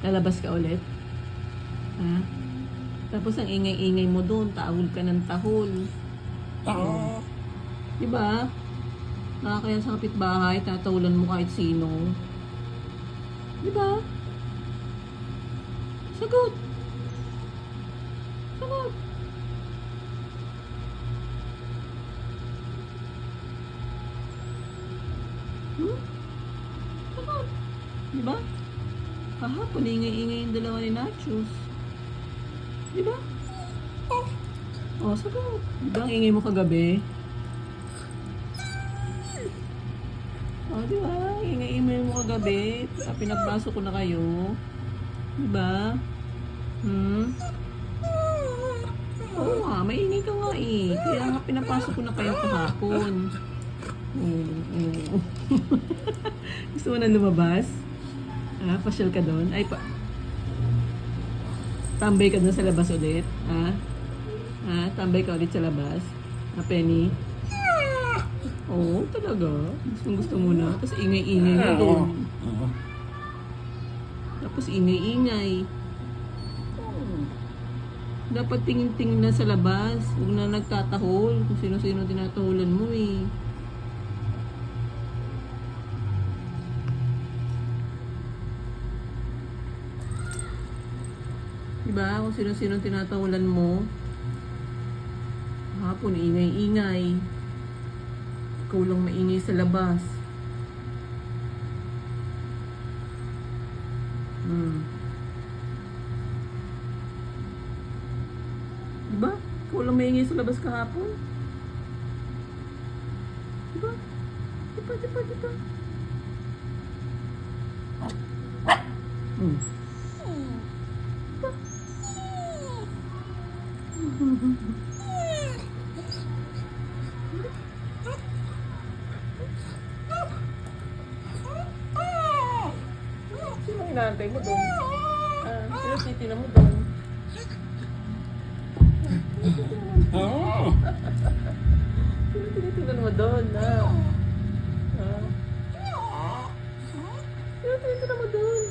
Lalabas ka ulit? Ha? Tapos ang ingay-ingay mo doon, tahol ka ng tahol. Oh. Diba? Nakakaya sa kapitbahay, tatahulan mo kahit sino. Diba? Sagot! Sagot! Sagot! Diba? Kahapon, ingay-ingay yung dalawa ni Nachos. Diba? Oh, sagot. Diba ang ingay mo kagabi? Oh, diba? Ingay-ingay mo kagabi. Pinagpasok ko na kayo. Diba? Oo nga, maingay ka nga eh. Kaya nga pinapasok ko na kayo kahapon. Gusto mo na lumabas? Ah, pasyal ka doon? Ay, tambay ka doon sa labas ulit? Ha? Ha? Tambay ka ulit sa labas? Ha, Penny? Oo, talaga. Gusto mo na. Tapos ingay-ingay na doon. Tapos ingay-ingay. Dapat tingin-tingin na sa labas. Huwag na nagtatahol. Kung sino-sino tinatahulan mo eh. Diba? Kung sino-sino tinatahulan mo. Hapon, ingay-ingay. Ikaw lang maingay sa labas. Diba? Ikaw lang maingay sa labas kahapon. Diba? Diba? Diba? Sino inaantay mo doon? Sino titinan mo doon? Sino tinitingnan mo doon? Sino tinitingnan mo doon?